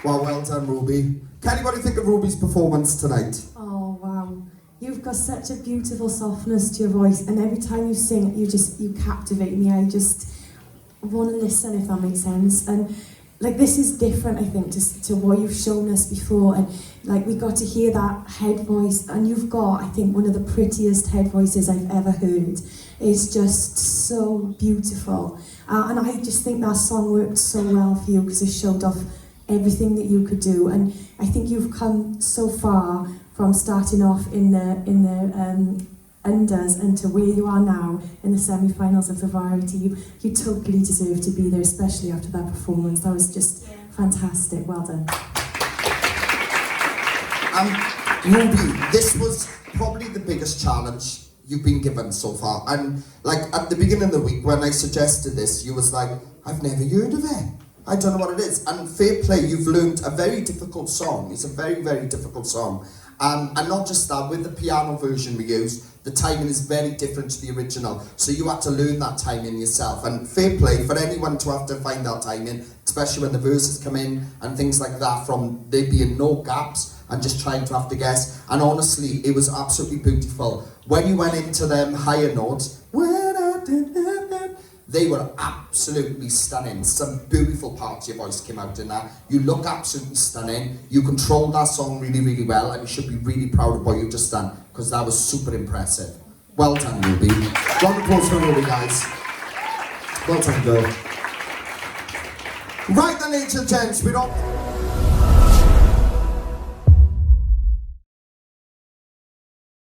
Well done, Ruby. Can anybody think of Ruby's performance tonight? Oh wow, you've got such a beautiful softness to your voice, and every time you sing, you captivate me. I just want to listen, if that makes sense. And like, this is different, I think, to what you've shown us before. And like, we got to hear that head voice, and you've got, I think, one of the prettiest head voices I've ever heard. It's just so beautiful. And I just think that song worked so well for you because it showed off everything that you could do. And I think you've come so far from starting off in the unders and to where you are now in the semi-finals of the variety. You totally deserve to be there, especially after that performance. That was just fantastic. Well done. Ruby, this was probably the biggest challenge you've been given so far. And like at the beginning of the week when I suggested this, you was like, I've never heard of it. I don't know what it is. And fair play, you've learned a very difficult song. It's a very, very difficult song. And not just that, with the piano version we used, the timing is very different to the original. So you had to learn that timing yourself. And fair play for anyone to have to find that timing, especially when the verses come in and things like that, from there being no gaps and just trying to have to guess. And honestly, it was absolutely beautiful. When you went into them higher notes, they were absolutely stunning. Some beautiful parts of your voice came out in that. You look absolutely stunning. You controlled that song really, really well, and you should be really proud of what you've just done, because that was super impressive. Well done, Ruby. Round of applause for Ruby, guys. Well done, girl. Right then, ladies and gents, we're on.